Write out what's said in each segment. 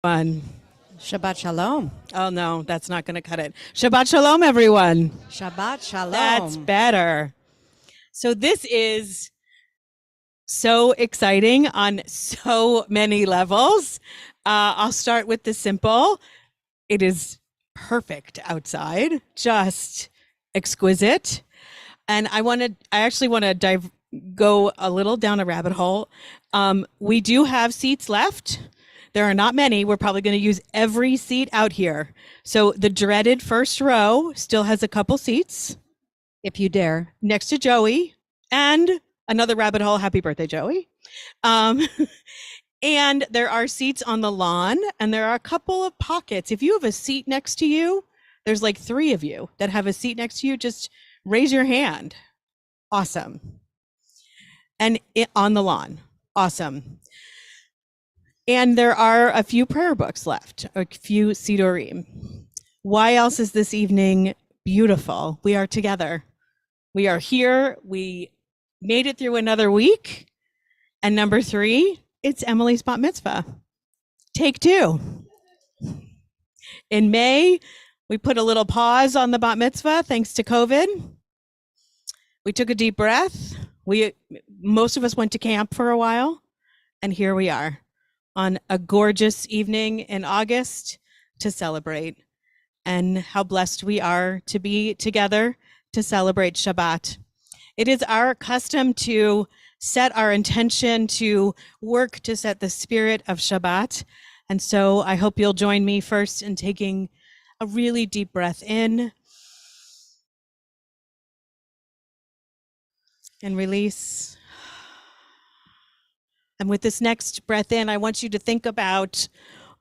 One. Shabbat Shalom. Oh no, that's not going to cut it. Shabbat Shalom, everyone. Shabbat Shalom. That's better. So this is so exciting on so many levels. I'll start with the simple. It is perfect outside, just exquisite. And I actually want to go a little down a rabbit hole. We do have seats left. There are not many. We're probably going to use every seat out here. So the dreaded first row still has a couple seats. If you dare. Next to Joey, and another rabbit hole. Happy birthday, Joey. And there are seats on the lawn, and there are a couple of pockets. If you have a seat next to you, there's like 3 of you that have a seat next to you. Just raise your hand. Awesome. And on the lawn. Awesome. And there are a few prayer books left, a few Sidurim. Why else is this evening beautiful? We are together. We are here. We made it through another week. And number 3, it's Emily's bat mitzvah. Take 2. In May, we put a little pause on the bat mitzvah thanks to COVID. We took a deep breath. Most of us went to camp for a while, and here we are on a gorgeous evening in August to celebrate. And how blessed we are to be together to celebrate Shabbat. It is our custom to set our intention to work to set the spirit of Shabbat. And so I hope you'll join me first in taking a really deep breath in and release. And with this next breath in, I want you to think about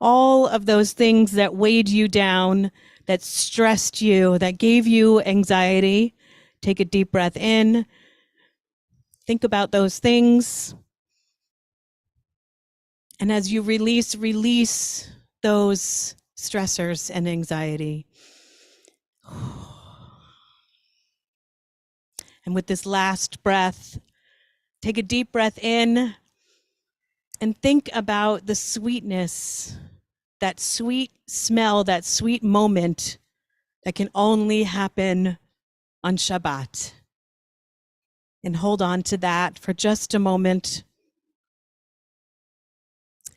all of those things that weighed you down, that stressed you, that gave you anxiety. Take a deep breath in. Think about those things. And as you release those stressors and anxiety. And with this last breath, take a deep breath in and think about the sweetness, that sweet smell, that sweet moment that can only happen on Shabbat. And hold on to that for just a moment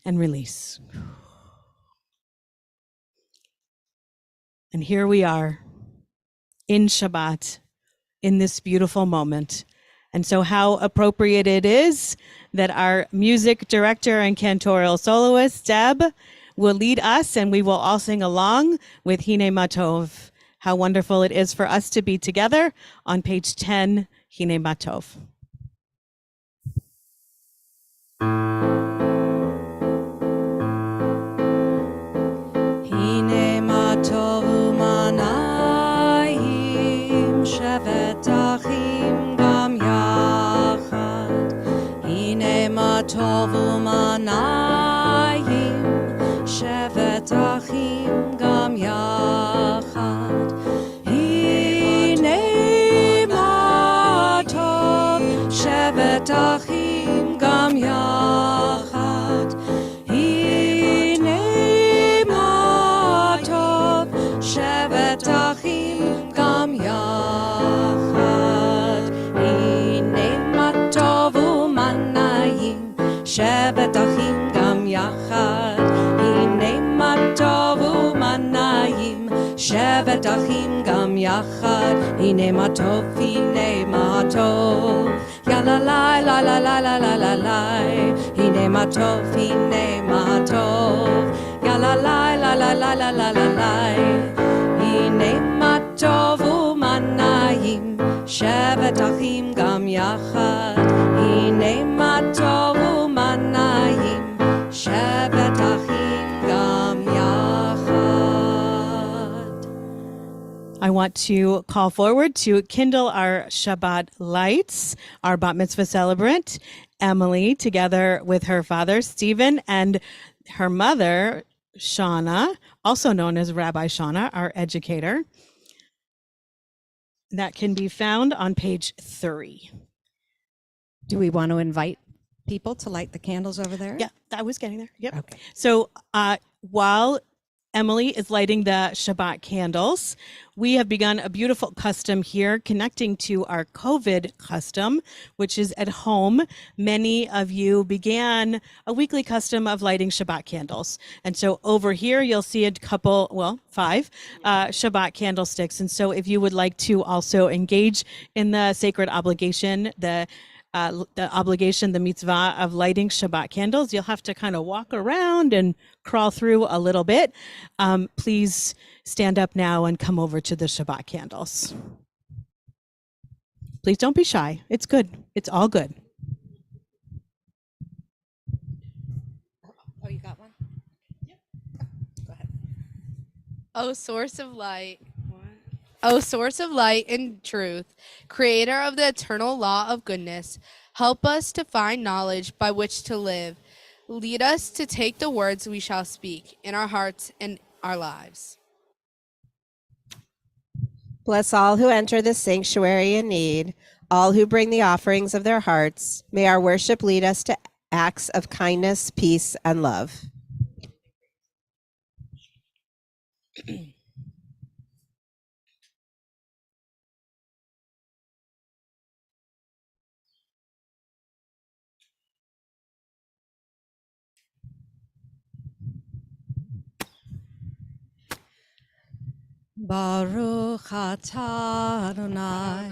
and release. And here we are in Shabbat, in this beautiful moment. And so how appropriate it is that our music director and cantorial soloist, Deb, will lead us, and we will all sing along with Hine Matov. How wonderful it is for us to be together on page 10, Hine Matov. Hine Matov u'manayim shevet achim gam yachad. Hine Matov u'manayim shevet achim gam yachad. Hine Matov shevet achim gam yachad. Hine Matov shevet achim gam yachad. Hine Matov u'manayim shevet achim gam yachad. Hine Matov u'manayim shevet achim gam yachad. Hine Matov, hine Matov. Ya la la la la la la la la la. Hine Matov, hine Matov. Ya la la la la la la la la la. Hine Matov u'manayim shevet achim gam yachad. Hine Matov u'manayim shevet achim gam yachad. I want to call forward to kindle our Shabbat lights, our bat mitzvah celebrant, Emily, together with her father, Stephen, and her mother, Shauna, also known as Rabbi Shauna, our educator. That can be found on page 3. Do we want to invite people to light the candles over there? Yeah, I was getting there. Yep. Okay. So while Emily is lighting the Shabbat candles, we have begun a beautiful custom here connecting to our COVID custom, which is at home. Many of you began a weekly custom of lighting Shabbat candles. And so over here, you'll see a couple, well, 5 Shabbat candlesticks. And so if you would like to also engage in the sacred obligation, the obligation, the mitzvah of lighting Shabbat candles, you'll have to kind of walk around and crawl through a little bit. Please stand up now and come over to the Shabbat candles. Please don't be shy. It's good. It's all good. Oh, you got one? Yep. Go ahead. O source of light. O source of light and truth, creator of the eternal law of goodness, help us to find knowledge by which to live. Lead us to take the words we shall speak in our hearts and our lives. Bless all who enter the sanctuary in need, all who bring the offerings of their hearts. May our worship lead us to acts of kindness, peace, and love. Baruch atah Adonai,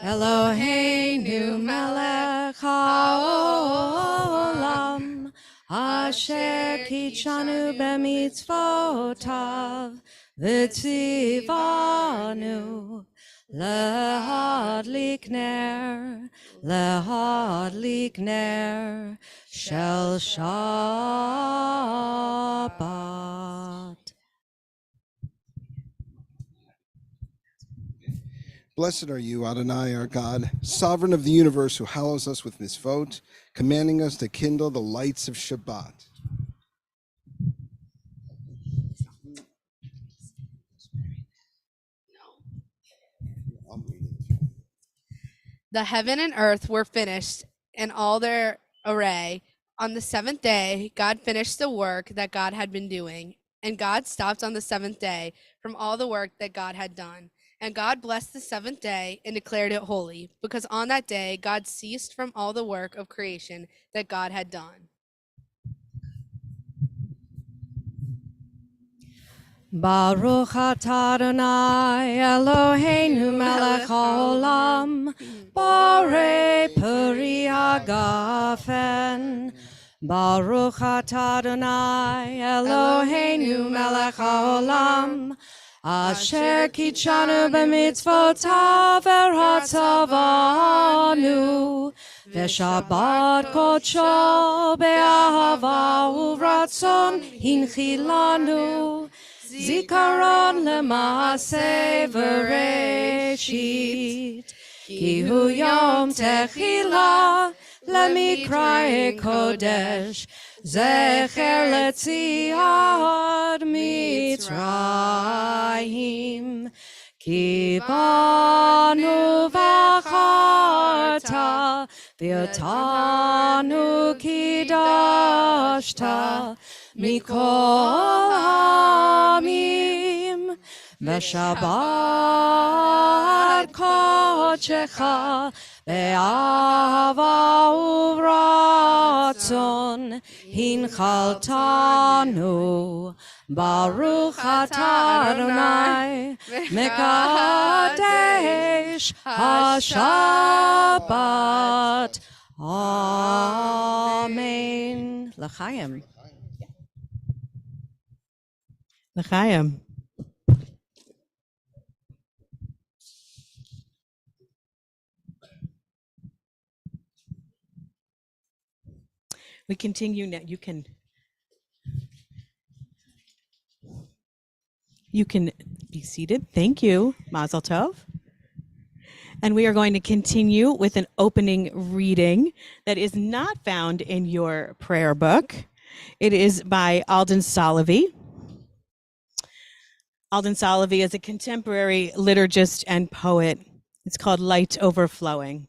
Eloheinu melech haolam, asher kitshanu b'mitzvotav, v'tzivanu lehadlik ner shel Shabbat. Blessed are you, Adonai, our God, sovereign of the universe, who hallows us with mitzvot, commanding us to kindle the lights of Shabbat. The heaven and earth were finished in all their array. On the seventh day, God finished the work that God had been doing, and God stopped on the seventh day from all the work that God had done. And God blessed the seventh day and declared it holy, because on that day God ceased from all the work of creation that God had done. Baruch atah Adonai Eloheinu melech haolam, borei peri hagafen. Baruch atah Adonai Eloheinu melech haolam, asher kitshanu b'mitzvotav v'ratzavanu, v'shabbat kodsho be'ahava uvratzon hinchilanu, zikaron lema'aseh v'reshit, ki hu yom techila lemikra'e kodesh, zecher letziad Mitzrayim, ki banu v'acharta v'yotanu kidashta mikol amim, v'shabbat kodshecha be'ahava uvratzon hinchaltanu. Baruch atah Adonai mekadesh hashabbat. Amen. L'chaim. L'chaim. We continue now. You can be seated. Thank you, Mazel Tov. And we are going to continue with an opening reading that is not found in your prayer book. It is by Alden Salovey. Alden Salovey is a contemporary liturgist and poet. It's called Light Overflowing.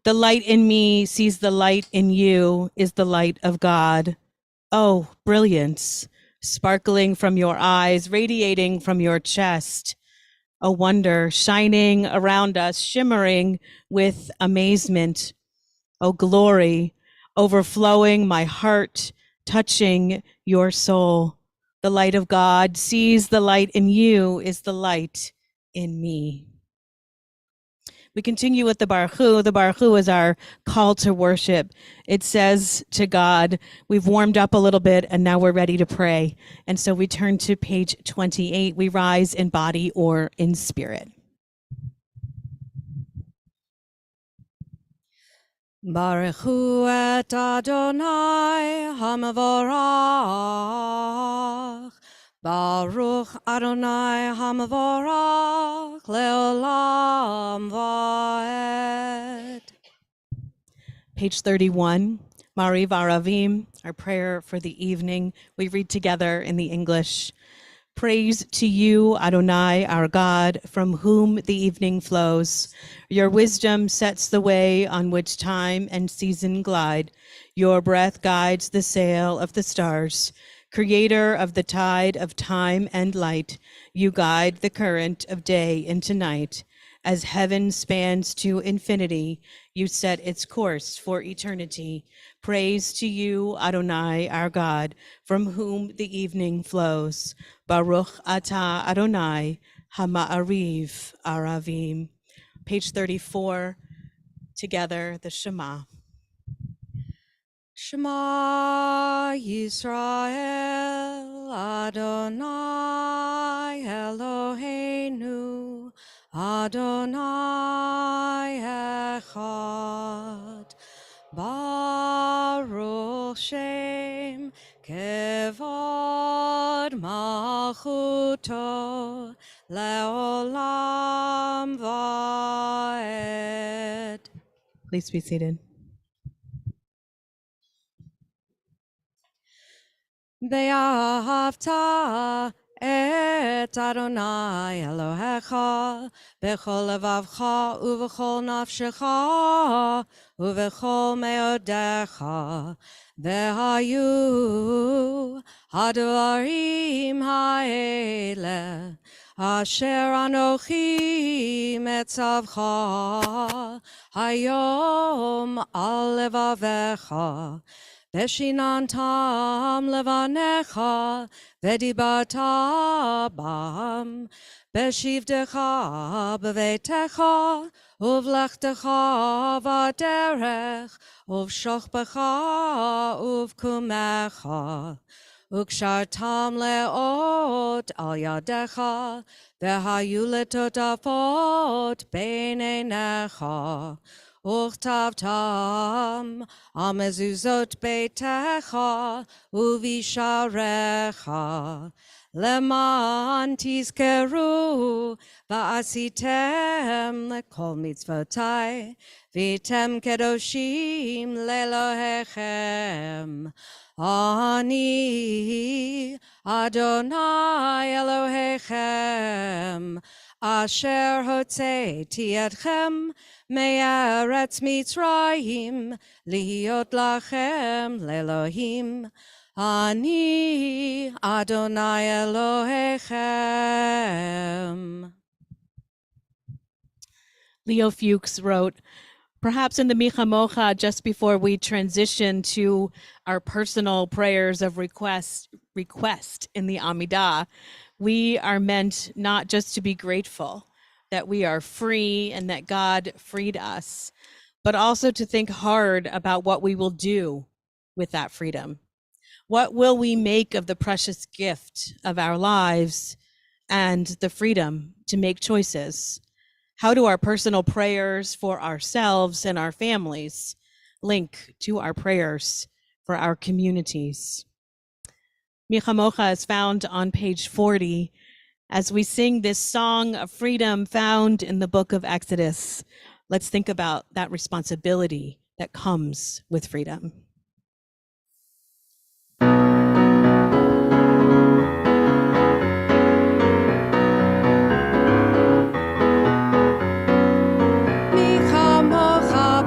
The light in me sees the light in you is the light of God. Oh, brilliance, sparkling from your eyes, radiating from your chest. A wonder shining around us, shimmering with amazement. Oh, glory, overflowing my heart, touching your soul. The light of God sees the light in you is the light in me. We continue with the Baruch Hu. The Baruch Hu is our call to worship. It says to God, we've warmed up a little bit and now we're ready to pray. And so we turn to page 28. We rise in body or in spirit. Baruch Hu et Adonai Hamavorach. Baruch Adonai Hamavorach Leolam Vaed. Page 31, Mariv Aravim, our prayer for the evening. We read together in the English. Praise to you, Adonai, our God, from whom the evening flows. Your wisdom sets the way on which time and season glide. Your breath guides the sail of the stars. Creator of the tide of time and light, you guide the current of day into night. As heaven spans to infinity, you set its course for eternity. Praise to you, Adonai, our God, from whom the evening flows. Baruch atah Adonai, Hama'ariv Aravim. Page 34, together, the Shema. Shema Yisrael Adonai Eloheinu Adonai Echad Baruch Shem Kevod Malchuto Leolam Vaed. Please be seated. Ve'ahavta et Adonai Elohecha bechol levavcha uvechol nafshecha uvechol meodecha ve'hayu hadvarim ha'ele asher anochi metzavcha hayom al levavecha Beshinantam levanecha vedibata bam beshivdecha bevetecha uvlechtecha vaderech uvshochbecha uvkumecha ukshartam leot al yadecha vehayu letotafot beinenecha Uchtavtam amezuzot beitecha uvisharecha leman tizkeru va'asitem lekol mitzvotai vitem kedoshim lelohechem ani Adonai Elohechem asher hotzeiti etchem me'eretz Mitzrayim lihiot lachem lelohim ani Adonai Elohechem. Leo Fuchs wrote, perhaps in the Micha Mocha, just before we transition to our personal prayers of request in the Amidah, we are meant not just to be grateful that we are free and that God freed us, but also to think hard about what we will do with that freedom. What will we make of the precious gift of our lives and the freedom to make choices? How do our personal prayers for ourselves and our families link to our prayers for our communities? Micha Mocha is found on page 40 as we sing this song of freedom found in the book of Exodus. Let's think about that responsibility that comes with freedom. Micha Mocha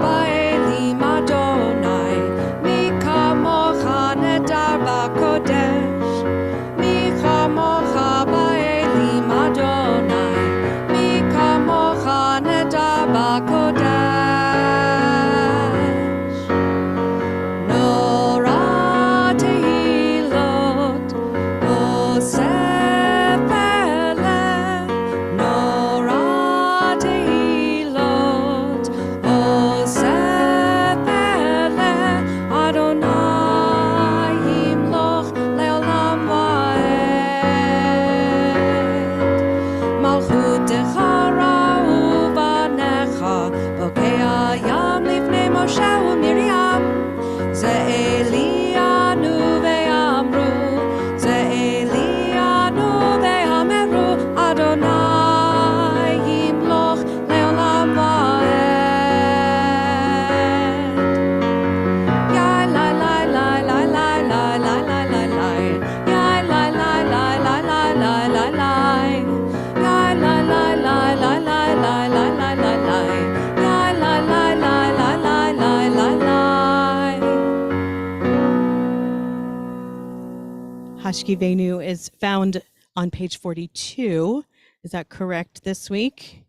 Hashkivenu is found on page 42. Is that correct this week?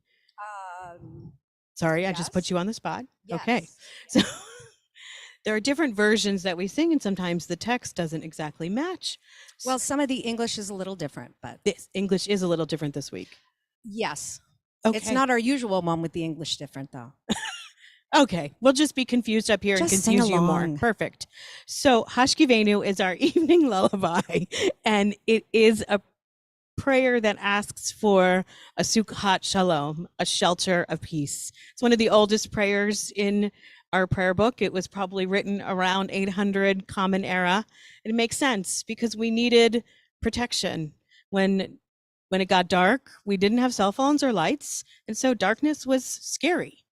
Sorry, I just put yes. you on the spot. Okay. So there are different versions that we sing, and sometimes the text doesn't exactly match. Well, some of the English is a little different, but This English is a little different this week. yes. Okay. It's not our usual one with the English different, though. Okay, we'll just be confused up here Just and sing confuse you more. along. Perfect. So Hashkivenu is our evening lullaby, and it is a prayer that asks for a Sukkot Shalom, a shelter of peace. It's one of the oldest prayers in our prayer book. It was probably written around 800 Common Era. It makes sense because we needed protection when it got dark. We didn't have cell phones or lights, and so darkness was scary.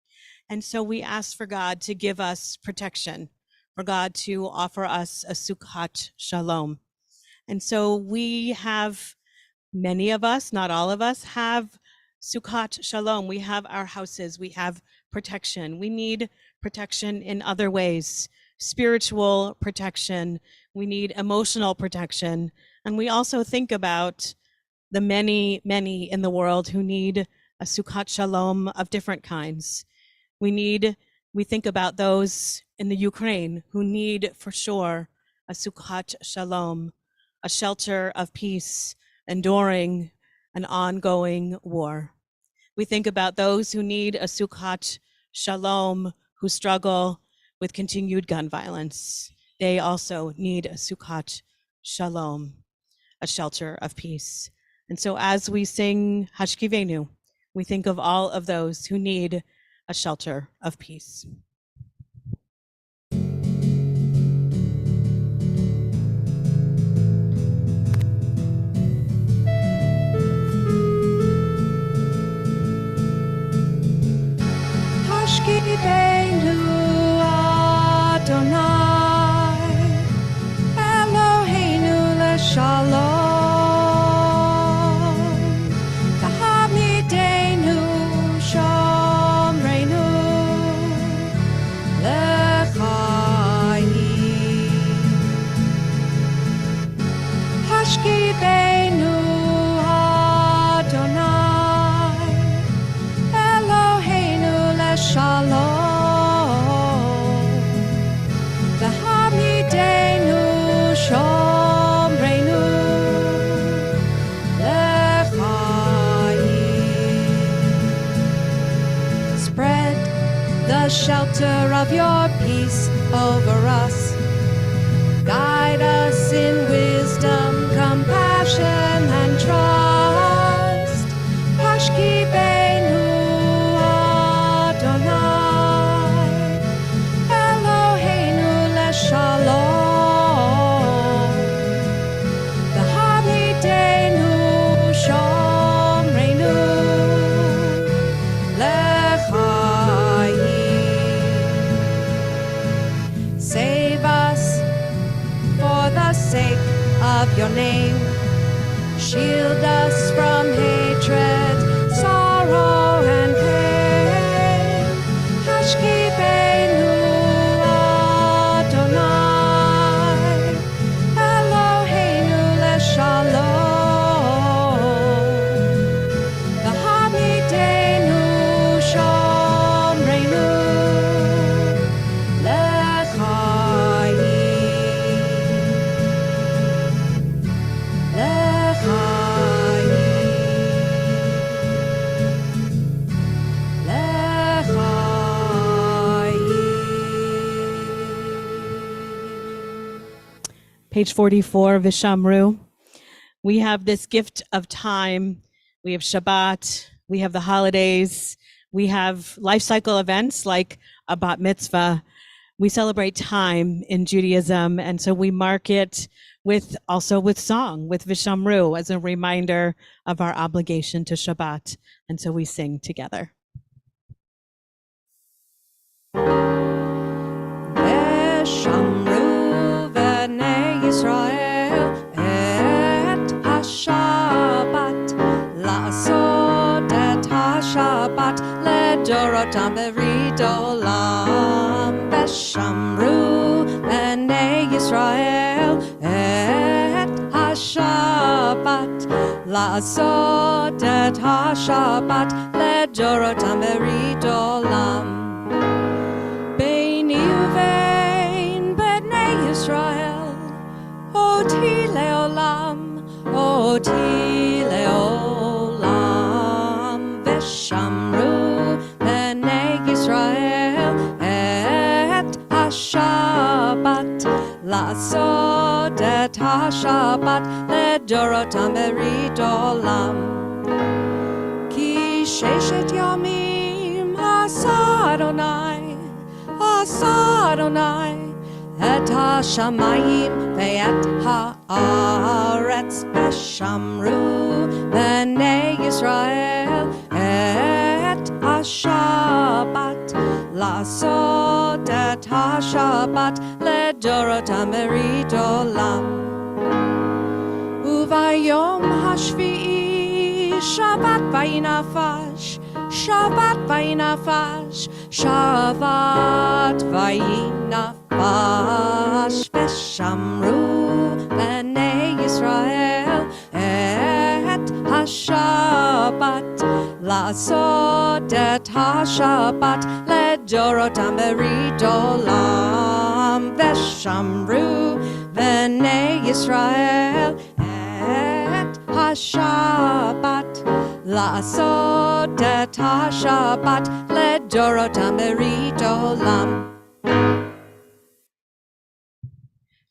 And so we asked for God to give us protection, for God to offer us a Sukkot Shalom. And so we have, many of us, not all of us, have Sukkot Shalom. We have our houses, we have protection. We need protection in other ways, spiritual protection. We need emotional protection. And we also think about the many, many in the world who need a Sukkot Shalom of different kinds. We think about those in the Ukraine who need for sure a Sukkot Shalom, a shelter of peace, enduring an ongoing war. We think about those who need a Sukkot Shalom, who struggle with continued gun violence. They also need a Sukkot Shalom, a shelter of peace. And so as we sing Hashkivenu, we think of all of those who need a shelter of peace. Hashkivenu Adonai Eloheinu leshalom V'hamidenu shomreinu lechayim Hashkivenu Adonai Eloheinu leshalom V'hamidenu shomreinu lechayim Spread the shelter of your peace over us. Guide us in wisdom, compassion, and trust. Hashkivenu Adonai Eloheinu leshalom V'hamidenu shomreinu lechayim Save us for the sake of your name. Shield us from hatred, sorrow, and pain. Hashkivenu Adonai Eloheinu leshalom V'hamidenu shomreinu Page 44, Vishamru. We have this gift of time. We have Shabbat. We have the holidays. We have life cycle events like a bat mitzvah. We celebrate time in Judaism, and so we mark it with song, with Vishamru, as a reminder of our obligation to Shabbat. And so we sing together. Veshamru v'nei Yisrael et ha-Shabbat la'asot et ha-Shabbat ledorotam berid olam. Veshamru v'nei Yisrael et ha-Shabbat לעשות את השבת לדורותם ברית עולם. ביני ובין בני ישראל, אותי לעולם, אותי לעולם. ושמרו בני ישראל את השבת, לעשות את השבת לדורותם ברית עולם. כי ששת ימים עשה אדוני את השמיים ואת הארץ, ושמרו בני ישראל את השבת, לעשות את השבת לדורותם ברית עולם. וביום השביעי שבת וינפש, שבת וינפש, שבת וינפש. ושמרו בני ישראל את השבת, לעשות את השבת לדורותם ברית עולם. ושמרו בני ישראל את השבת, לעשות את השבת לדורותם ברית עולם.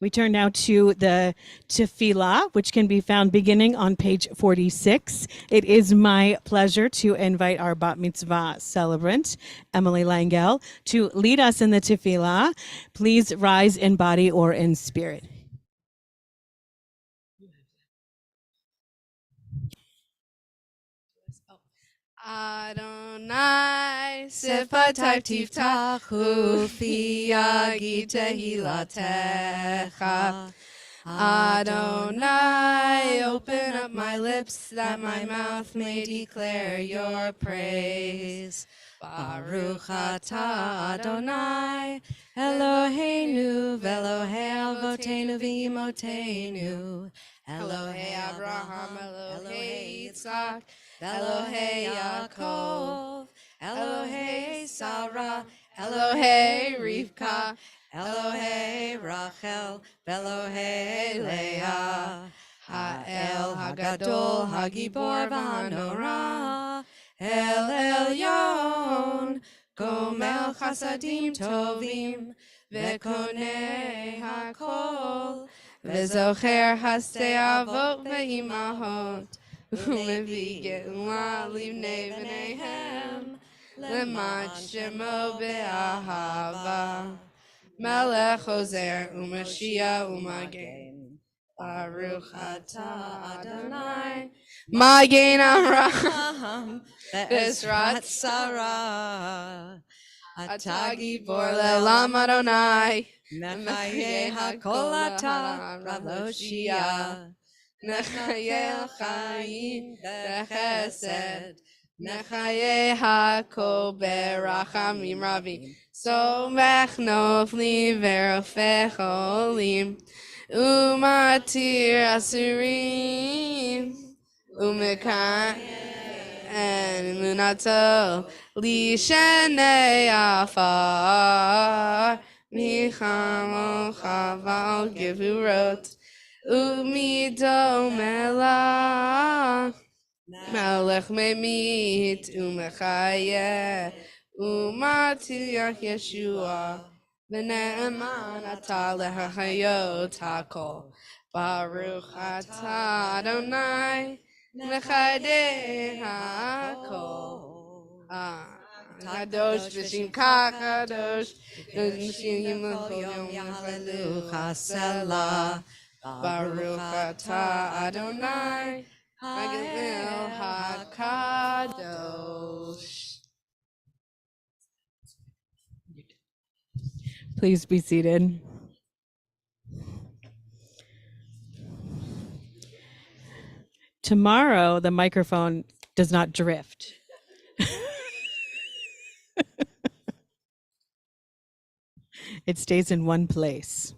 We turn now to the tefillah, which can be found beginning on page 46. It is my pleasure to invite our bat mitzvah celebrant, Emily Langell, to lead us in the tefillah. Please rise in body or in spirit. Adonai sifatai tiftachu fi yagi tehilatecha. Adonai, open up my lips that my mouth may declare your praise. Baruch atah Adonai, Eloheinu v'Elohei avotenu v'imotenu, Elohei Abraham, Elohei Yitzchak, Elohei Yaakov, Elohei Sarah, Elohei Rivka, Elohei Rachel, Elohei Leah, Ha'el Hagadol, Hagibor v'Hanora, El Elyon, Gomel Chasadim Tovim, Vekonei HaKol, Vezocher Hasei Avot ve'imahot, Umevi Geula Livnei V'neihem, Lemat Shemo Be'ahava, Melech Ozer U'Mashiach U'Magen, Baruch atah Adonai, Magen Avraham, Bezrat Sarah, Atah Gibor Le'olam Adonai, Mechayeh HaKol Atah Rav Loshia, Mechayeh Chaim B'Chesed, Mechayeh HaKol Berachamim Ravim, Somech Nofli V'Rofech Olim, Umatir Asurim, Umekan and Munato, Lishenei Afar, Michamo Chaval Gevurot, Umido Mela, Melech Memit, Umechayeh, Umatir Yeshua, V'ne'eman atah lehachayot hakol. Baruch atah Adonai, mechadeh hakol. Kadosh v'shimcha kadosh, v'shim yom yachlelucha selah. Baruch atah Adonai, ha'el hakadosh. Please be seated. Tomorrow, the microphone does not drift. It stays in one place.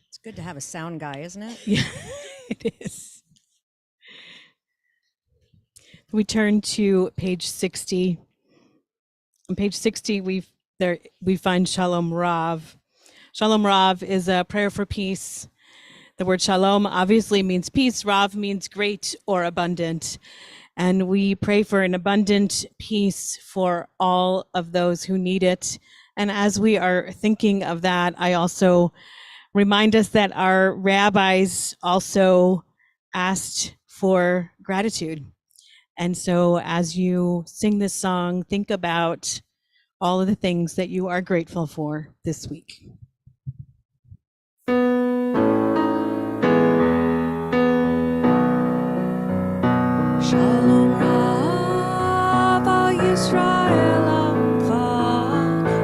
It's good to have a sound guy, isn't it? Yeah. It is. We turn to page 60. On page 60, we find Shalom Rav. Shalom Rav is a prayer for peace. The word shalom obviously means peace. Rav means great or abundant. And we pray for an abundant peace for all of those who need it. And as we are thinking of that, I also remind us that our rabbis also asked for gratitude. And so as you sing this song, think about all of the things that you are grateful for this week. Shalom Rav al Yisrael Amcha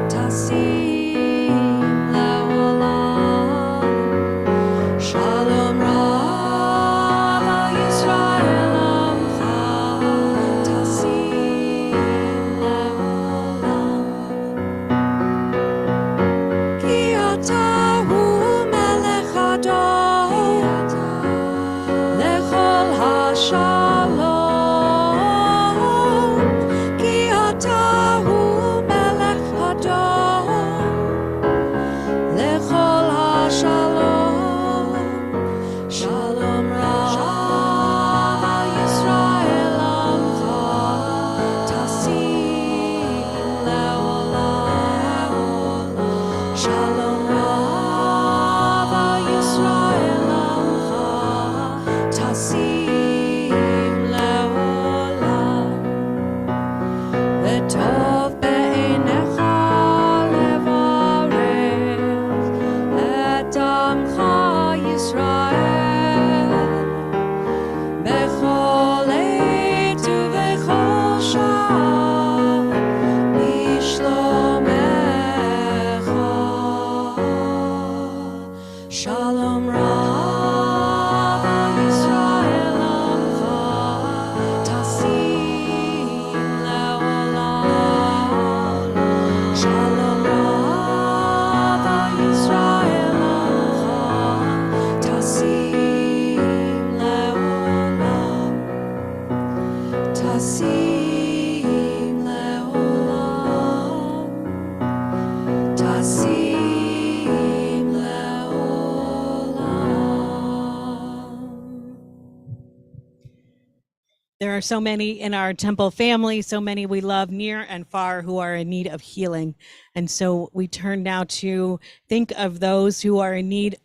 Tasim Le'olam. Shalom Rav al Yisrael Amcha Tasim Le'olam. Ki ata hu melech hador lechol hashalom. There are so many in our temple family, so many we love near and far who are in need of healing. And so we turn now to think of those who are in need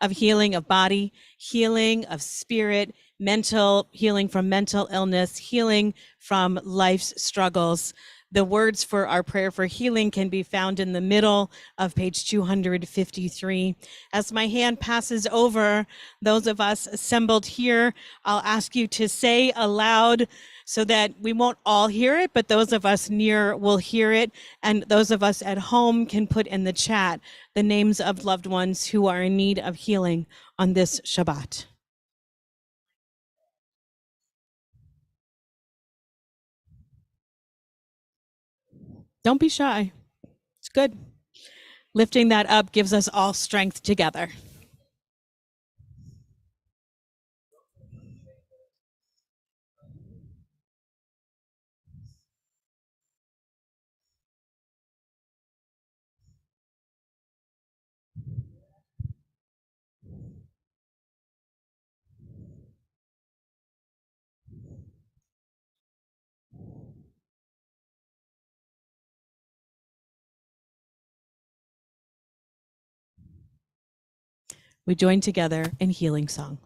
of healing of body, healing of spirit, mental healing from mental illness, healing from life's struggles. The words for our prayer for healing can be found in the middle of page 253. As my hand passes over those of us assembled here, I'll ask you to say aloud so that we won't all hear it, but those of us near will hear it. And those of us at home can put in the chat the names of loved ones who are in need of healing on this Shabbat. Don't be shy. It's good. Lifting that up gives us all strength together. We join together in healing song.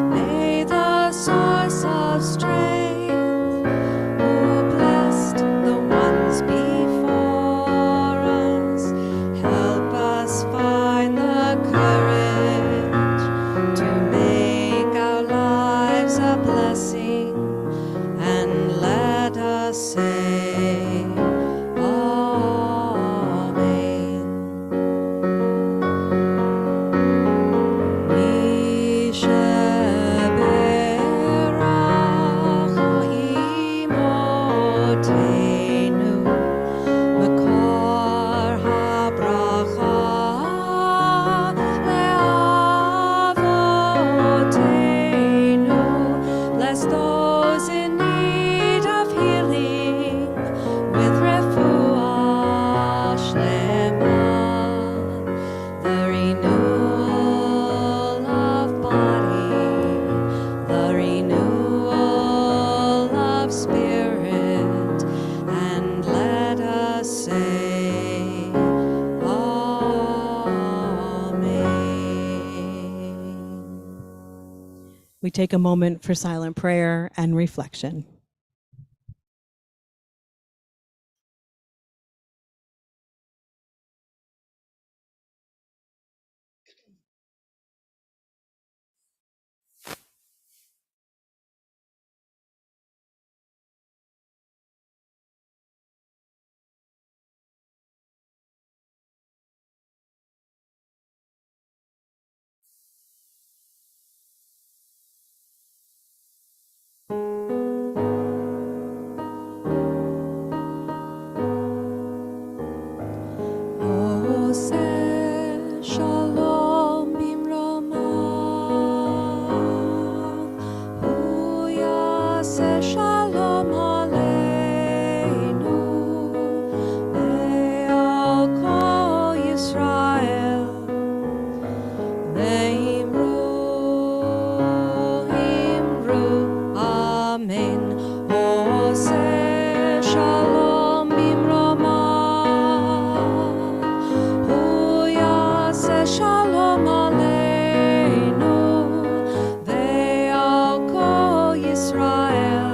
May the source of strength we take a moment for silent prayer and reflection. עושה שלום במרומיו, הוא יעשה שלום עלינו ועל כל ישראל, ואמרו אמן. עושה שלום במרומיו, הוא יעשה שלום עלינו ועל כל ישראל,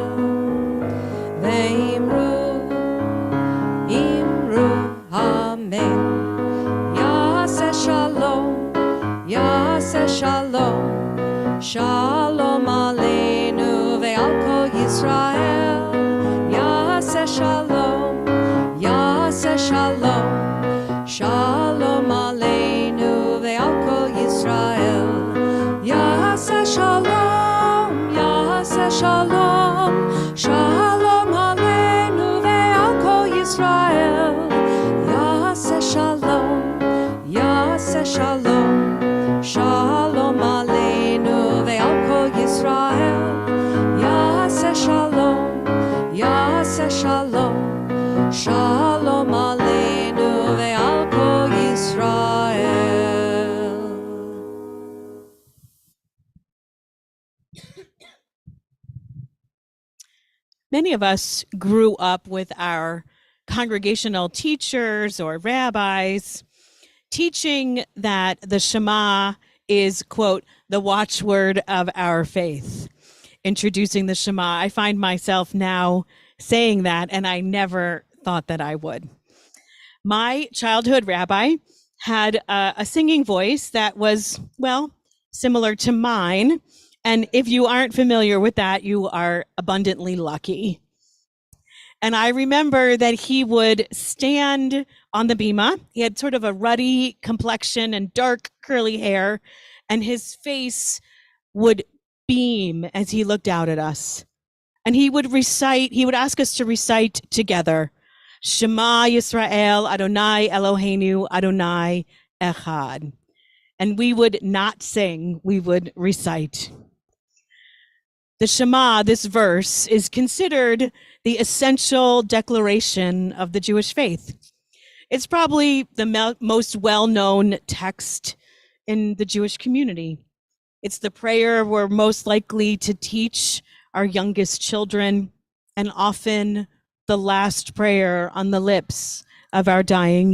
ואמרו אמן. יעשה שלום, יעשה שלום, שלום עלינו ועל כל ישראל. יעשה שלום, יעשה שלום, שלום עלינו ועל כל ישראל. יעשה שלום, יעשה שלום, שלום עלינו ועל כל ישראל. יעשה שלום, יעשה שלום, שלום עלינו ועל כל ישראל. יעשה שלום, יעשה שלום, שלום עלינו ועל כל ישראל. Many of us grew up with our congregational teachers or rabbis teaching that the Shema is, quote, the watchword of our faith. Introducing the Shema. I find myself now saying that, and I never thought that I would. My childhood rabbi had a singing voice that was, well, similar to mine. And if you aren't familiar with that, you are abundantly lucky. And I remember that he would stand on the bima. He had sort of a ruddy complexion and dark curly hair, and his face would beam as he looked out at us. And he would ask us to recite together, Shema Yisrael, Adonai Eloheinu, Adonai Echad. And we would not sing, we would recite. The Shema, this verse, is considered the essential declaration of the Jewish faith. It's probably the most well-known text in the Jewish community. It's the prayer we're most likely to teach our youngest children, and often the last prayer on the lips of our dying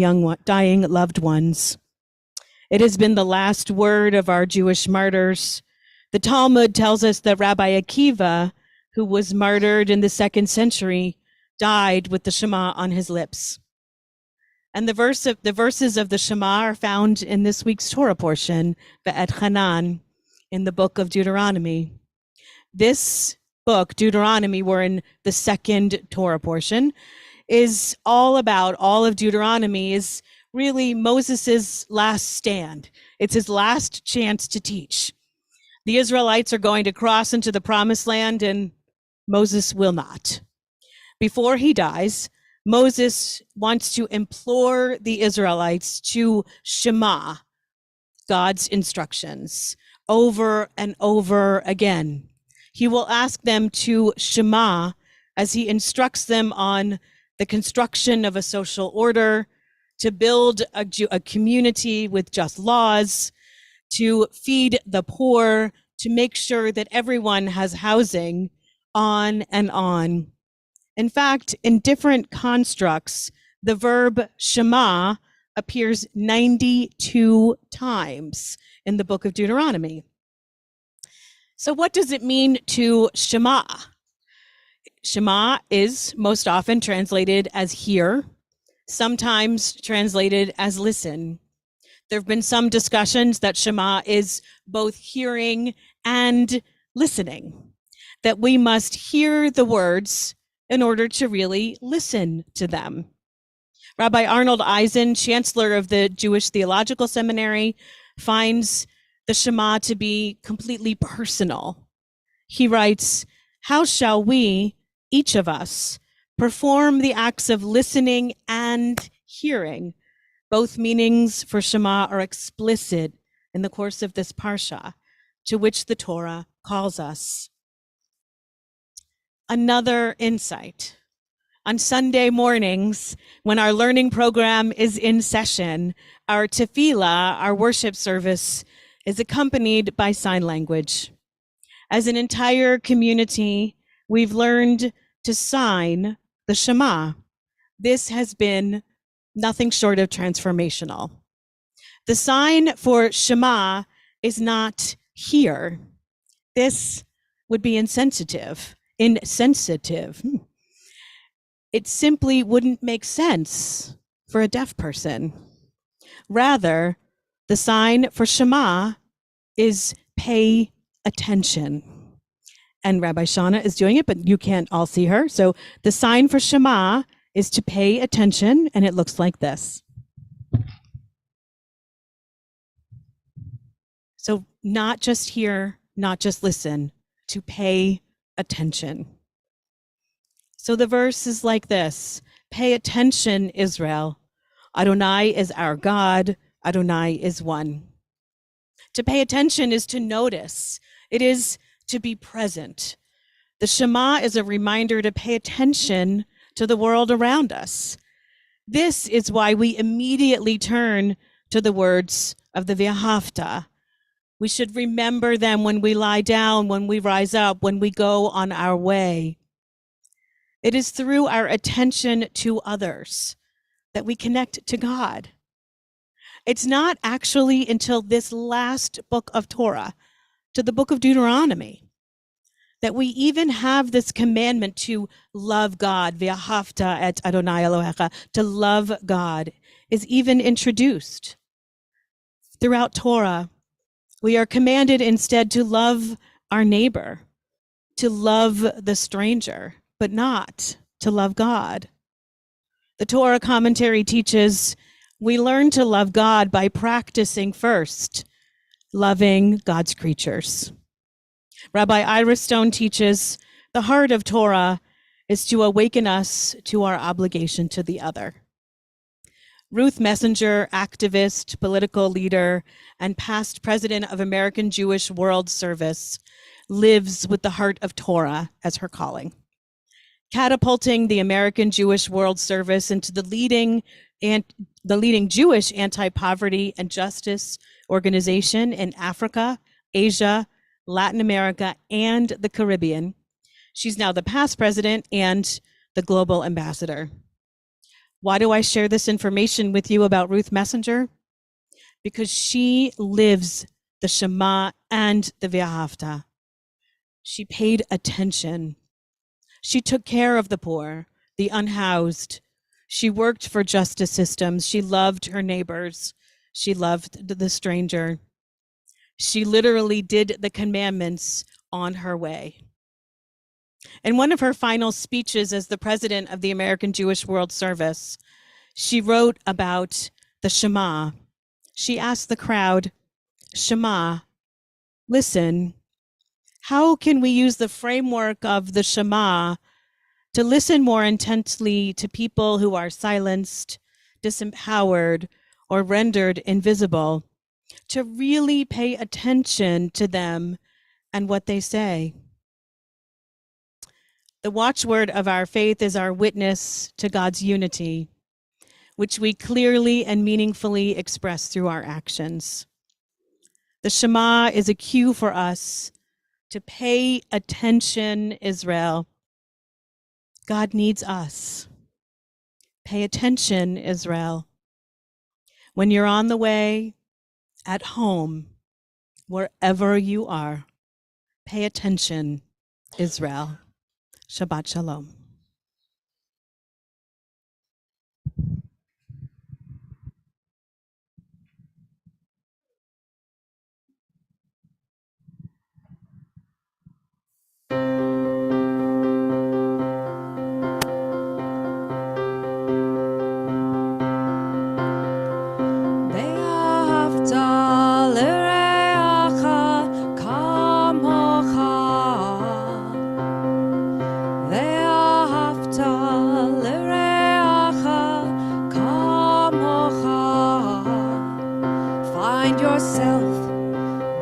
loved ones. It has been the last word of our Jewish martyrs. The Talmud tells us that Rabbi Akiva, who was martyred in the 2nd century, died with the Shema on his lips. And the verses of the Shema are found in this week's Torah portion, Ve'et Hanan, in the book of Deuteronomy. This book, Deuteronomy, we're in the 2nd Torah portion, is all of Deuteronomy is really Moses's last stand. It's his last chance to teach. The Israelites are going to cross into the promised land, and Moses will not. Before he dies, Moses wants to implore the Israelites to Shema, God's instructions, over and over again. He will ask them to Shema as he instructs them on the construction of a social order, to build a community with just laws, to feed the poor, to make sure that everyone has housing, on and on. In fact, in different constructs, the verb Shema appears 92 times in the book of Deuteronomy. So what does it mean to Shema? Shema is most often translated as hear, sometimes translated as listen. There have been some discussions that Shema is both hearing and listening, that we must hear the words in order to really listen to them. Rabbi Arnold Eisen, chancellor of the Jewish Theological Seminary, finds the Shema to be completely personal. He writes, "How shall we, each of us, perform the acts of listening and hearing?" Both meanings for Shema are explicit in the course of this parsha, to which the Torah calls us. Another insight. On Sunday mornings, when our learning program is in session, our tefillah, our worship service, is accompanied by sign language. As an entire community, we've learned to sign the Shema. This has been nothing short of transformational. The sign for Shema is not hear. This would be insensitive. It simply wouldn't make sense for a deaf person. Rather, the sign for Shema is pay attention. And Rabbi Shauna is doing it, but you can't all see her. So the sign for Shema is to pay attention, and it looks like this. So not just hear, not just listen, to pay attention. So the verse is like this: pay attention, Israel. Adonai is our God. Adonai is one. To pay attention is to notice. It is to be present. The Shema is a reminder to pay attention to the world around us. This is why we immediately turn to the words of the V'ahavta. We should remember them when we lie down, when we rise up, when we go on our way. It is through our attention to others that we connect to God. It's not actually until this last book of Torah, to the book of Deuteronomy, that we even have this commandment to love God, V'ahavta et Adonai Elohecha, to love God, is even introduced. Throughout Torah, we are commanded instead to love our neighbor, to love the stranger, but not to love God. The Torah commentary teaches we learn to love God by practicing first loving God's creatures. Rabbi Ira Stone teaches the heart of Torah is to awaken us to our obligation to the other. Ruth Messenger, activist, political leader, and past president of American Jewish World Service, lives with the heart of Torah as her calling, catapulting the American Jewish World Service into the leading Jewish anti-poverty and justice organization in Africa, Asia, Latin America, and the Caribbean. She's now the past president and the global ambassador. Why do I share this information with you about Ruth Messenger? Because she lives the Shema and the V'ahavta. She paid attention. She took care of the poor, the unhoused. She worked for justice systems. She loved her neighbors. She loved the stranger. She literally did the commandments on her way. In one of her final speeches as the president of the American Jewish World Service, she wrote about the Shema. She asked the crowd, Shema, listen, how can we use the framework of the Shema to listen more intensely to people who are silenced, disempowered, or rendered invisible, to really pay attention to them and what they say? The watchword of our faith is our witness to God's unity, which we clearly and meaningfully express through our actions. The Shema is a cue for us to pay attention, Israel. God needs us. Pay attention, Israel. When you're on the way, at home, wherever you are, Pay attention, Israel. Shabbat Shalom. ואהבת לרעך כמוך ואהבת לרעך כמוך Find yourself,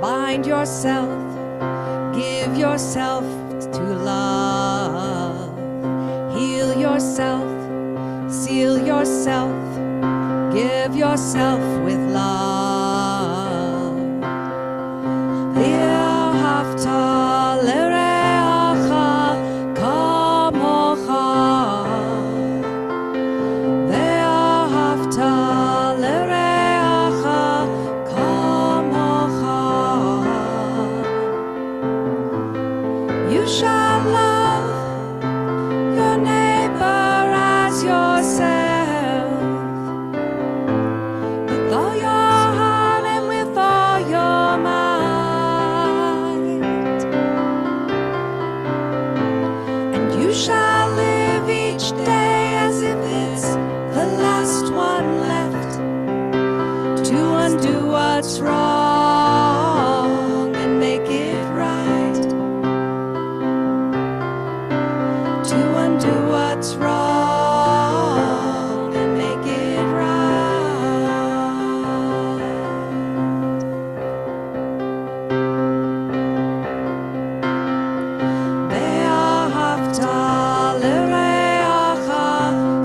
bind yourself, give yourself to love. Heal yourself, seal yourself, give yourself with love. ואהבת לרעך כמוך ואהבת לרעך כמוך You shall love your neighbor as yourself with all your heart and with all your mind. And you shall live each day as if it's the last one left to undo what's wrong and make it right. To undo what's wrong and make it right. ואהבת לרעך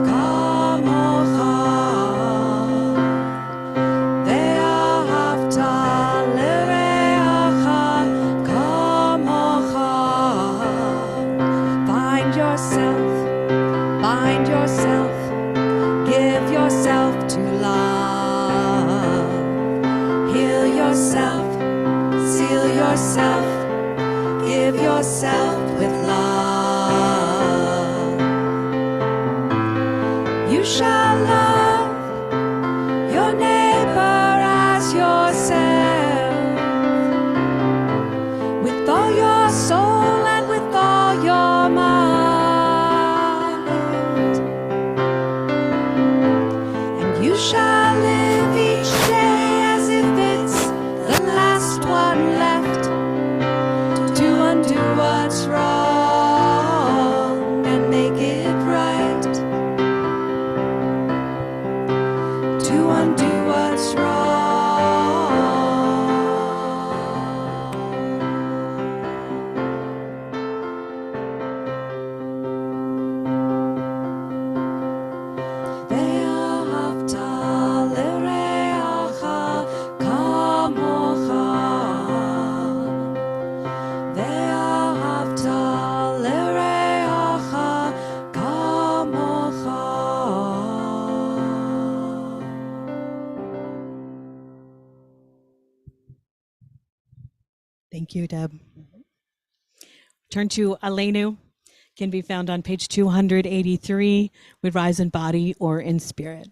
כמוך ואהבת לרעך כמוך Find yourself, bind yourself, give yourself to love. Heal yourself, seal yourself, give yourself with love. You shall love your neighbor as yourself with all your soul and with all your mind. And you shall live each day as if it's the last one left to undo what's wrong and make it right. To undo what's wrong. ואהבת לרעך כמוך ואהבת לרעך כמוך Thank you, Deb. Turn to Aleinu. Can be found on page 283. We rise in body or in spirit.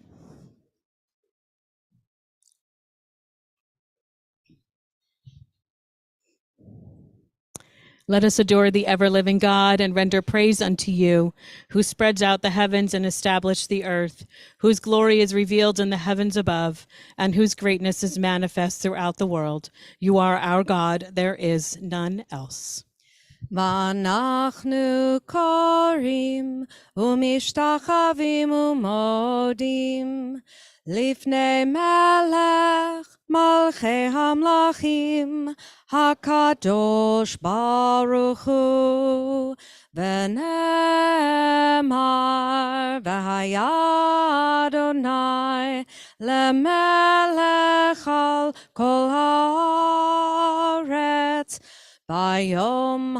Let us adore the ever-living God and render praise unto you, who spreads out the heavens and established the earth, whose glory is revealed in the heavens above, and whose greatness is manifest throughout the world. You are our God, there is none else. ואנחנו קוראים ומשתחווים ומודים לפני מלך מלכי המלכים הקדוש ברוך הוא ונאמר והיה אדוני למלך על כל הארץ ביום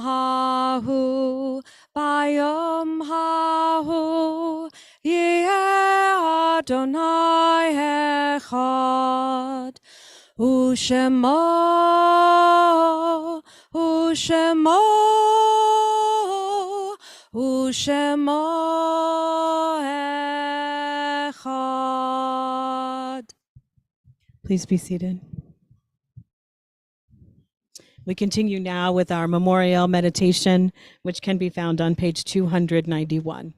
ההוא יהיה אדוני אחד ושמו Ushemo, Ushemo Echad. Please be seated. We continue now with our memorial meditation, which can be found on page 291.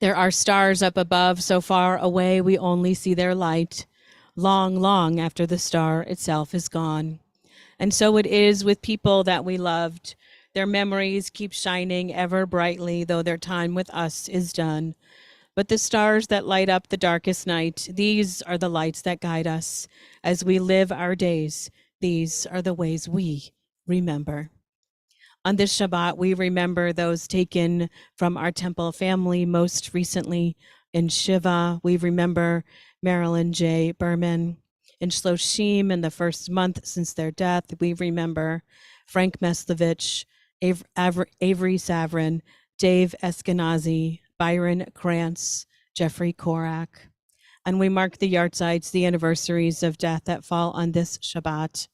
There are stars up above, so far away we only see their light, long, long after the star itself is gone. And so it is with people that we loved. Their memories keep shining ever brightly, though their time with us is done. But the stars that light up the darkest night, these are the lights that guide us. As we live our days, these are the ways we remember. On this Shabbat, we remember those taken from our temple family, most recently in Shiva. We remember Marilyn J. Berman. In Shloshim, in the first month since their death, we remember Frank Meslovich, Avery Savrin, Dave Eskenazi, Byron Krantz, Jeffrey Korak. And we mark the yartzites, the anniversaries of death that fall on this Shabbat.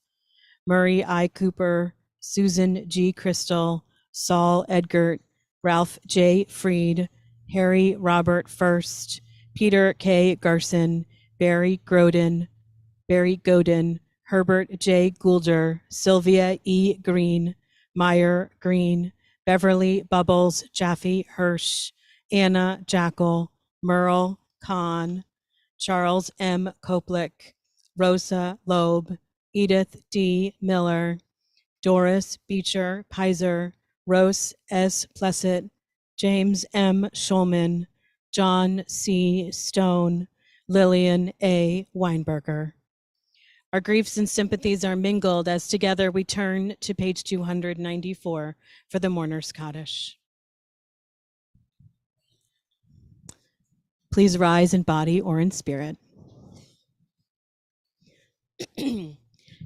Murray I. Cooper, Susan G. Crystal, Saul Edgert, Ralph J. Freed, Harry Robert First, Peter K. Garson, Barry Godin, Herbert J. Goulder, Sylvia E. Green, Meyer Green, Beverly Bubbles Jaffe Hirsch, Anna Jackal, Merle Kahn, Charles M. Koplick, Rosa Loeb, Edith D. Miller, Doris Beecher Pizer, Rose S. Plessett, James M. Schulman, John C. Stone, Lillian A. Weinberger. Our griefs and sympathies are mingled as together we turn to page 294 for the Mourner's Kaddish. Please rise in body or in spirit.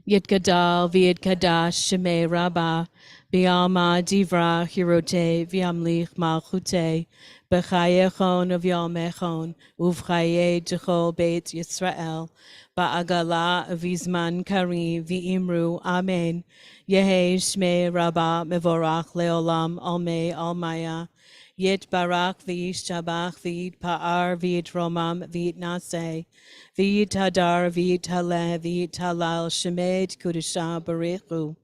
Yitgadal v'yitgadash shemei Rabbah b'alma divra hirote v'yamlich malchute b'chayechon v'yomechon uv'chaye d'chol beit Yisrael ba'agala v'zman kari v'imru amen yehi shmei Rabbah mevorach leolam almei almaya Yit barak v'yishtabach v'yitpa'ar v'yitromam v'yitnaseh v'yitadar v'yitaleh v'yitalal shemed kudusha barechu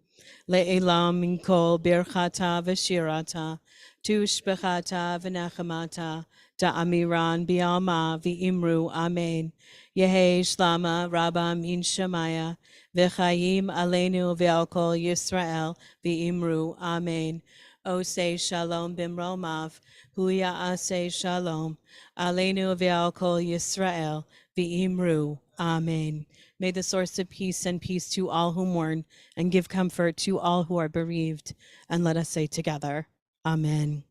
le'elam min kol birchata v'shirata tushbechata v'nechamata da'amiran bi'alma v'imru amen yehi shlama Rabbah min shemaya v'chayim aleinu v'al kol Yisrael v'imru amen. O say shalom bimromav, huya asay shalom, aleinu v'al kol Yisrael, v'imru, amen. May the source of peace send peace to all who mourn and give comfort to all who are bereaved. And let us say together, amen.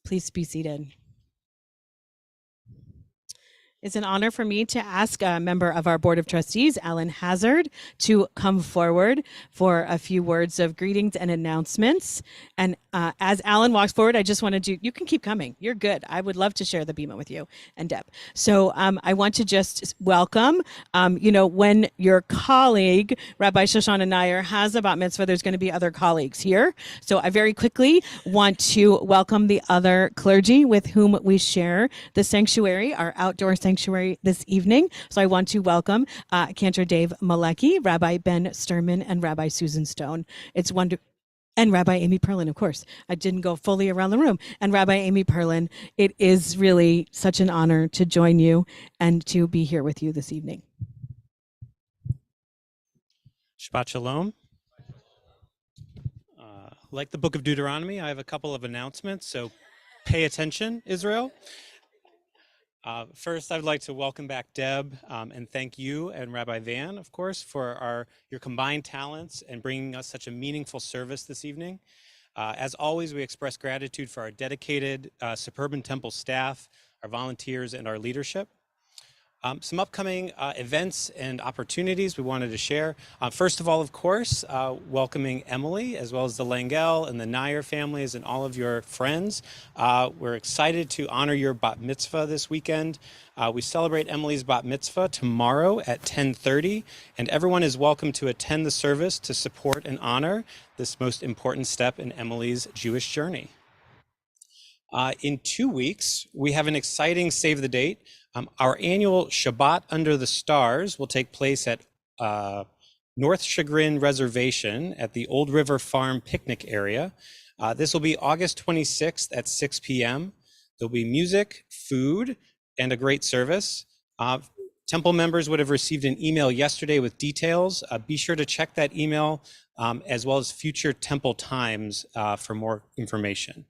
Please be seated. It's an honor for me to ask a member of our Board of Trustees, Alan Hazard, to come forward for a few words of greetings and announcements. And as Alan walks forward, I just want to you can keep coming. You're good. I would love to share the Bima with you and Deb. So I want to just welcome, when your colleague, Rabbi Shoshana Nair, has a bat mitzvah, there's going to be other colleagues here. So I very quickly want to welcome the other clergy with whom we share the sanctuary, our outdoor sanctuary this evening. So I want to welcome Cantor Dave Malecki, Rabbi Ben Sturman, and Rabbi Susan Stone. It's wonderful. And Rabbi Amy Perlin, of course. I didn't go fully around the room. And Rabbi Amy Perlin, it is really such an honor to join you and to be here with you this evening. Shabbat Shalom. Like the book of Deuteronomy, I have a couple of announcements, so pay attention, Israel. First, I'd like to welcome back Deb and thank you and Rabbi Van, of course, for your combined talents and bringing us such a meaningful service this evening. As always, we express gratitude for our dedicated Suburban Temple staff, our volunteers, and our leadership. Some upcoming events and opportunities we wanted to share. First of all, of course, welcoming Emily, as well as the Langell and the Nair families and all of your friends. We're excited to honor your bat mitzvah this weekend. We celebrate Emily's bat mitzvah tomorrow at 10:30, and everyone is welcome to attend the service to support and honor this most important step in Emily's Jewish journey. In 2 weeks, we have an exciting save the date. Our annual Shabbat Under the Stars will take place at North Chagrin Reservation at the Old River Farm picnic area. This will be August 26th at 6 p.m. There'll be music, food, and a great service. Temple members would have received an email yesterday with details. Be sure to check that email as well as future Temple times for more information.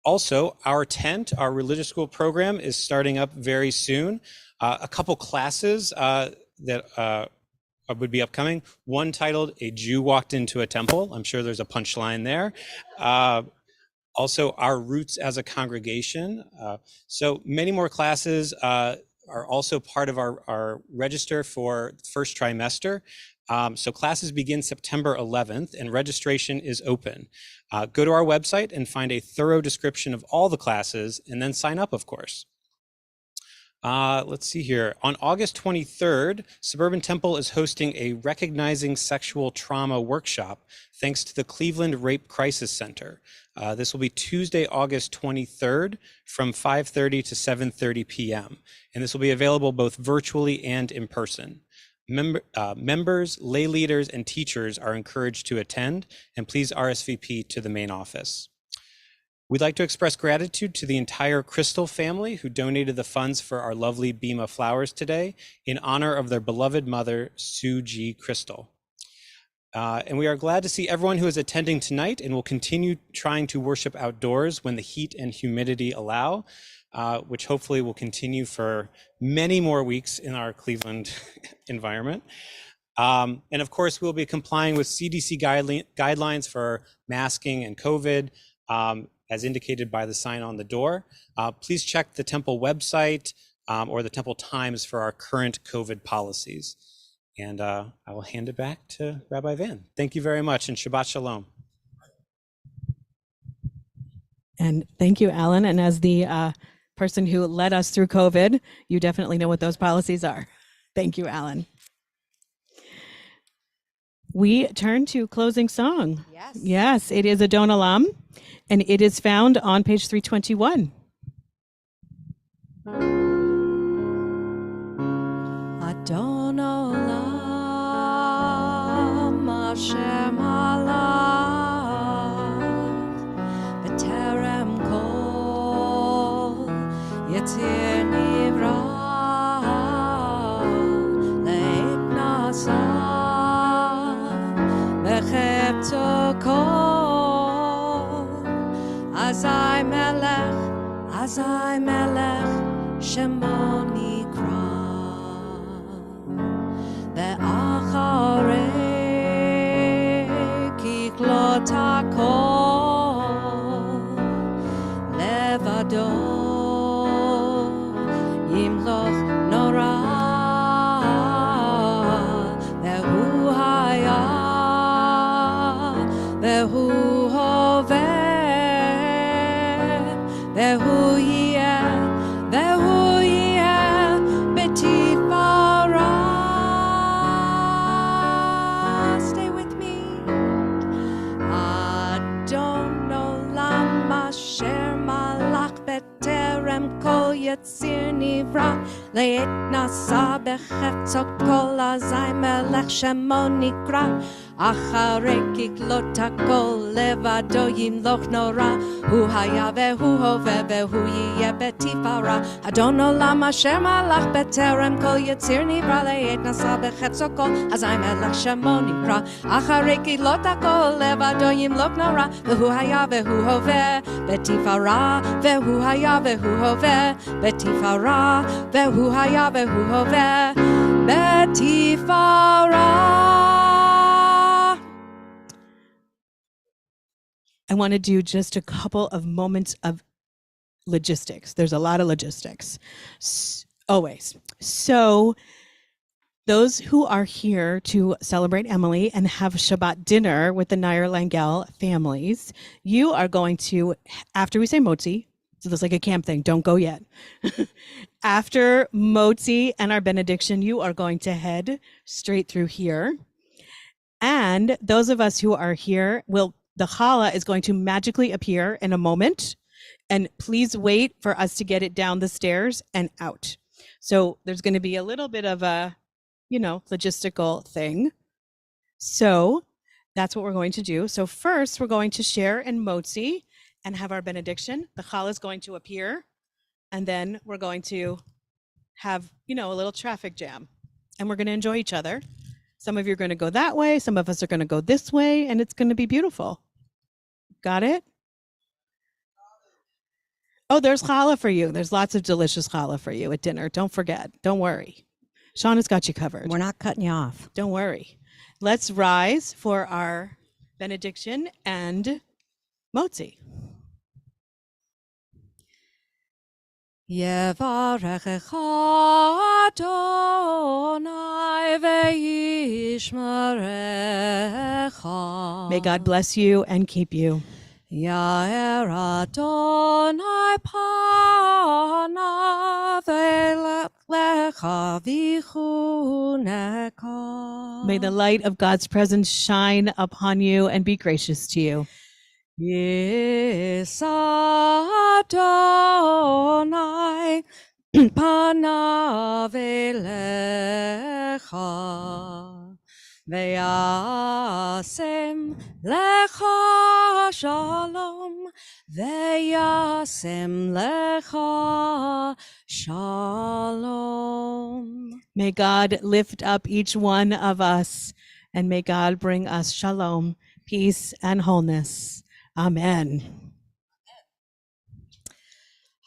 Also, our tent, our religious school program, is starting up very soon. A couple classes that would be upcoming. One titled "A Jew Walked into a Temple." I'm sure there's a punchline there. Also, our roots as a congregation. So many more classes are also part of our register for first trimester. So classes begin September 11th and registration is open. Go to our website and find a thorough description of all the classes and then sign up, of course. Let's see here. On August 23rd, Suburban Temple is hosting a Recognizing Sexual Trauma workshop thanks to the Cleveland Rape Crisis Center. This will be Tuesday, August 23rd from 5:30 to 7:30 p.m. And this will be available both virtually and in person. Members, lay leaders, and teachers are encouraged to attend, and please RSVP to the main office. We'd like to express gratitude to the entire Crystal family who donated the funds for our lovely beam of flowers today in honor of their beloved mother, Sue G. Crystal. And we are glad to see everyone who is attending tonight and will continue trying to worship outdoors when the heat and humidity allow, which hopefully will continue for many more weeks in our Cleveland environment. And of course, we'll be complying with CDC guidelines for masking and COVID, as indicated by the sign on the door. Please check the Temple website or the Temple Times for our current COVID policies. And I will hand it back to Rabbi Van. Thank you very much, and Shabbat Shalom. And thank you, Alan. And as the person who led us through COVID, you definitely know what those policies are. Thank you, Alan. We turn to closing song. Yes. Yes, it is Adon Olam, and it is found on page 321. Adon Olam, Hashem Halach, B'terem Kol, Yitzir Nivra, Leit Nasa, B'chepto Kol, Azai Melech, Shemo Nikra. ואחרי ככלות הכל לבדו ימלוך נורא והוא היה והוא הווה והוא יהיה בתפארה. Temple-Kol Yetzir Nivra Leit Nasa Bechefzo Kol Azai Melech Shemo Nikra Acharei Kiklot HaKol Levado Yimloch Nora Hu Haya Vehu Hove Vehu Yiyeh Betifara Adon Olam Asher Malach B'Terem-Kol Yetzir Nivra Leit Nasa Bechefzo Kol Azai Melech Shemo Nikra Acharei Kiklot HaKol Levado Yimloch Nora Vehu Haya Vehu Hove Betifara Vehu Haya Vehu Hove Betifara Vehu Haya Vehu Hove Betifara. I want to do just a couple of moments of logistics. There's a lot of logistics. Always. So those who are here to celebrate Emily and have Shabbat dinner with the Nair Langell families, you are going to, after we say motzi, so there's like a camp thing, don't go yet. After motzi and our benediction, you are going to head straight through here. And those of us who are here, the challah is going to magically appear in a moment. And please wait for us to get it down the stairs and out. So there's going to be a little bit of a, logistical thing. So that's what we're going to do. So first, we're going to share in motzi and have our benediction. The challah is going to appear, and then we're going to have, a little traffic jam, and we're going to enjoy each other. Some of you are going to go that way. Some of us are going to go this way, and it's going to be beautiful. Got it? Oh, there's challah for you. There's lots of delicious challah for you at dinner. Don't forget. Don't worry. Shauna's got you covered. We're not cutting you off. Don't worry. Let's rise for our benediction and motzi. Yevarechecha Adonai ve'yishmerecha. May God bless you and keep you. Yair Adonai panav elecha v'chuneka. May the light of God's presence shine upon you and be gracious to you. Yes, Adonai panav elecha ve'yasem lecha shalom ve'yasem lecha shalom. May God lift up each one of us, and may God bring us shalom, peace, and wholeness. Amen.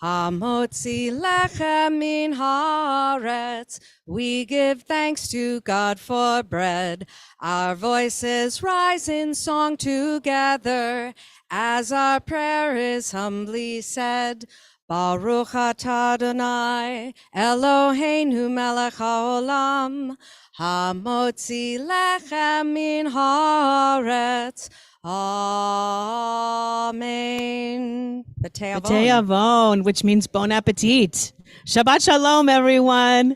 Hamotzi lechem min haaretz. We give thanks to God for bread. Our voices rise in song together as our prayer is humbly said. Baruch atah Adonai Eloheinu melech haolam, hamotzi lechem min haaretz. Amen. B'tei Avon. B'tei Avon, which means bon appetit. Shabbat shalom, everyone.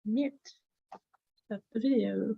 Mute. Stop the video.